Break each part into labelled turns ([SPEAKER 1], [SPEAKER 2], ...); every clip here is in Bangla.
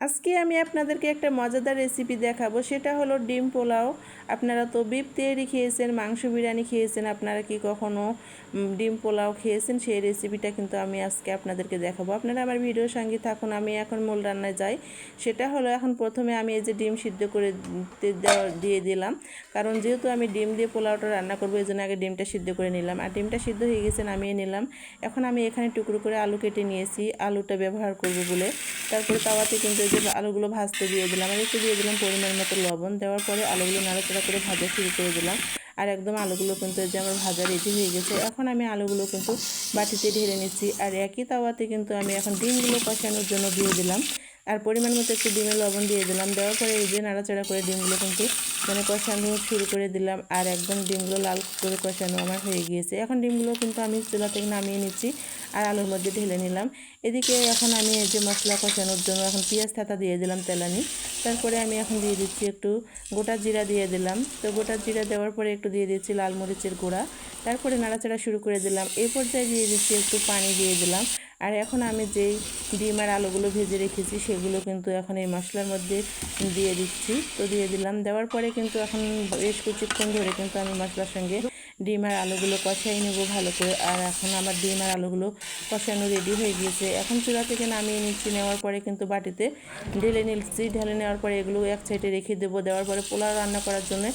[SPEAKER 1] আজকে আমি আপনাদেরকে একটা মজাদার রেসিপি দেখাবো, সেটা হলো ডিম পোলাও। আপনারা তো বিফ তেহারি খেয়েছেন, মাংস বিরিয়ানি খেয়েছেন, আপনারা কি কখনো ডিম পোলাও খেয়েছেন? সেই রেসিপিটা কিন্তু আমি আজকে আপনাদেরকে দেখাবো। আপনারা আমার ভিডিওর সঙ্গে থাকুন। আমি এখন মূল রান্নায় যাই। সেটা হলো, এখন প্রথমে আমি এই যে ডিম সিদ্ধ করে দিয়ে দিলাম, কারণ যেহেতু আমি ডিম দিয়ে পোলাওটা রান্না করবো, এই জন্য আগে ডিমটা সিদ্ধ করে নিলাম। আর ডিমটা সিদ্ধ হয়ে গেছে, নামিয়ে নিলাম। এখন আমি এখানে টুকরো করে আলু কেটে নিয়েছি, আলুটা ব্যবহার করব বলে। তারপরে তাওয়াতে কিন্তু এই যে আলুগুলো ভাজতে দিয়ে দিলাম, আর একটু দিয়ে দিলাম পরিমাণ মতো লবণ। দেওয়ার পরে আলুগুলো নাড়াচাড়া করে ভাজা শুরু করে দিলাম। আর একদম আলুগুলো কিন্তু এই যে আমার ভাজা রেডি হয়ে গেছে। এখন আমি আলুগুলো কিন্তু বাটিতে ঢেলে নিচ্ছি, আর একই তাওয়াতে কিন্তু আমি এখন ডিমগুলো কষানোর জন্য দিয়ে দিলাম। আর পরিমাণ মতো একটু ডিমের লবণ দিয়ে দিলাম। দেওয়ার পরে এই যে নাড়াচাড়া করে ডিমগুলো কিন্তু কষানো শুরু করে দিলাম। আর একদম ডিমগুলো লাল করে কষানো আমার হয়ে গিয়েছে। এখন ডিমগুলো কিন্তু আমি চুলা থেকে নামিয়ে নিচ্ছি, আর আলুর মধ্যে ঢেলে নিলাম। এদিকে এখন আমি এই যে মশলা কষানোর জন্য এখন পেঁয়াজ থাতা দিয়ে দিলাম তেলানি। তারপরে আমি এখন দিয়ে দিচ্ছি একটু গোটা জিরা দিয়ে দিলাম। তো গোটা জিরা দেওয়ার পরে একটু দিয়ে দিচ্ছি লাল মরিচের গুঁড়া। তারপরে নাড়াচাড়া শুরু করে দিলাম। এই পর্যায়ে দিয়ে দিচ্ছি একটু পানি দিয়ে দিলাম। আর এখন আমি যেই ডিম আর আলুগুলো ভেজে রেখেছি সেগুলো কিন্তু এখন এই মশলার মধ্যে দিয়ে দিচ্ছি। তো দিয়ে দিলাম। দেওয়ার পরে কিন্তু এখন বেশ কিছুক্ষণ ধরে কিন্তু আমি মশলার সঙ্গে ডিম আর আলুগুলো কষাই নেব ভালো করে। আর এখন আমার ডিম আর আলুগুলো কষানো রেডি হয়ে গিয়েছে। এখন চুলা থেকে নামিয়ে নিচ্ছি। নেওয়ার পরে কিন্তু বাটিতে ঢেলে নিচ্ছি। ঢেলে নেওয়ার পরে এগুলো এক সাইডে রেখে দেবো। দেওয়ার পরে পোলাও রান্না করার জন্য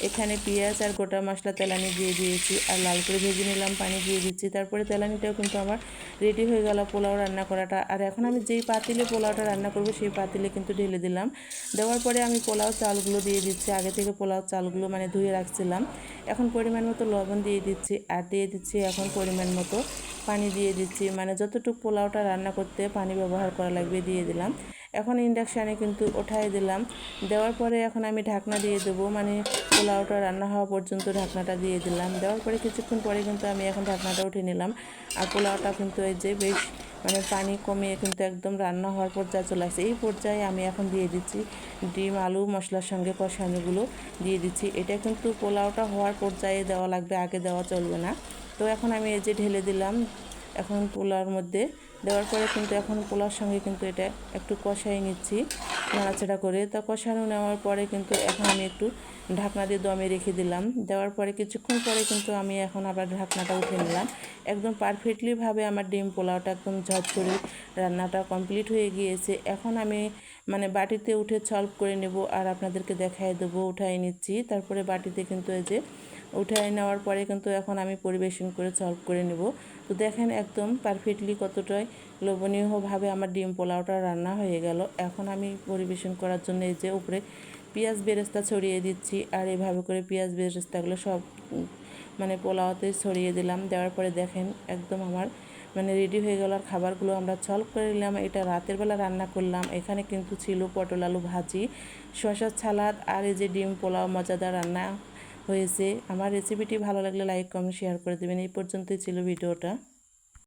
[SPEAKER 1] এখানে পেঁয়াজ আর গোটা মশলা তেলানি দিয়ে দিয়েছি, আর লাল করে ভেজে নিলাম, পানি দিয়ে দিচ্ছি। তারপরে তেলানিটাও কিন্তু আমার রেডি হয়ে গেল পোলাও রান্না করাটা। আর এখন আমি যেই পাতিলে পোলাওটা রান্না করব সেই পাতিলে কিন্তু ঢেলে দিলাম। দেওয়ার পরে আমি পোলাও চালগুলো দিয়ে দিচ্ছি। আগে থেকে পোলাও চালগুলো ধুয়ে রাখছিলাম। এখন পরিমাণ মতো লবণ দিয়ে দিচ্ছি, আর দিয়ে দিচ্ছি এখন পরিমাণ মতো পানি দিয়ে দিচ্ছি। যতটুকু পোলাওটা রান্না করতে পানি ব্যবহার করা লাগবে দিয়ে দিলাম। এখন ইন্ডাকশানে কিন্তু ওঠাই দিলাম। দেওয়ার পরে এখন আমি ঢাকনা দিয়ে দেবো, পোলাওটা রান্না হওয়া পর্যন্ত ঢাকনাটা দিয়ে দিলাম। দেওয়ার পরে কিছুক্ষণ পরে কিন্তু আমি এখন ঢাকনাটা উঠে নিলাম। আর পোলাওটা কিন্তু এই যে বেশ পানি কমিয়ে কিন্তু একদম রান্না হওয়ার পর্যায়ে চলে আসছে। এই পর্যায়ে আমি এখন দিয়ে দিচ্ছি ডিম আলু মশলার সঙ্গে কষানোগুলো দিয়ে দিচ্ছি। এটা কিন্তু পোলাওটা হওয়ার পর্যায়ে দেওয়া লাগবে, আগে দেওয়া চলবে না। তো এখন আমি এই যে ঢেলে দিলাম এখন পোলাওর মধ্যে। দেওয়ার পরে কিন্তু এখন পোলাওর সঙ্গে কিন্তু এটা একটু কষাই নিচ্ছি নাড়াচাড়া করে। তা কষানো নেওয়ার পরে কিন্তু এখন আমি একটু ঢাকনা দিয়ে দমে রেখে দিলাম। দেওয়ার পরে কিছুক্ষণ পরে কিন্তু আমি এখন আবার ঢাকনাটা উঠে নিলাম। একদম পারফেক্টলিভাবে আমার ডিম পোলাওটা একদম ঝরঝরে রান্নাটা কমপ্লিট হয়ে গিয়েছে। এখন আমি বাটিতে উঠে সলভ করে নেব, আর আপনাদেরকে দেখাই দেবো। উঠাই নিচ্ছি। তারপরে বাটিতে কিন্তু এই যে উঠাই নেওয়ার পরে কিন্তু এখন আমি পরিবেশন করে সলভ করে নেব। তো দেখেন একদম পারফেক্টলি কতটাই লোভনীয়ভাবে আমার ডিম পোলাওটা রান্না হয়ে গেল। এখন আমি পরিবেশন করার জন্য এই যে উপরে পেঁয়াজ বেরেস্তা ছড়িয়ে দিচ্ছি, আর এভাবে করে পেঁয়াজ বেরেস্তাগুলো সব পোলাওতে ছড়িয়ে দিলাম। দেওয়ার পরে দেখেন একদম আমার রেডি হয়ে গেল। আর খাবারগুলো আমরা সলভ করে নিলাম। এটা রাতের বেলা রান্না করলাম। এখানে কিন্তু ছিল পটল আলু ভাজি, শসার সালাদ, আর এই যে ডিম পোলাও মজাদার রান্না হয়েছে। আমার রেসিপিটি ভালো লাগলে লাইক কমেন্ট শেয়ার করে দেবেন। এই পর্যন্তই ছিল ভিডিওটা।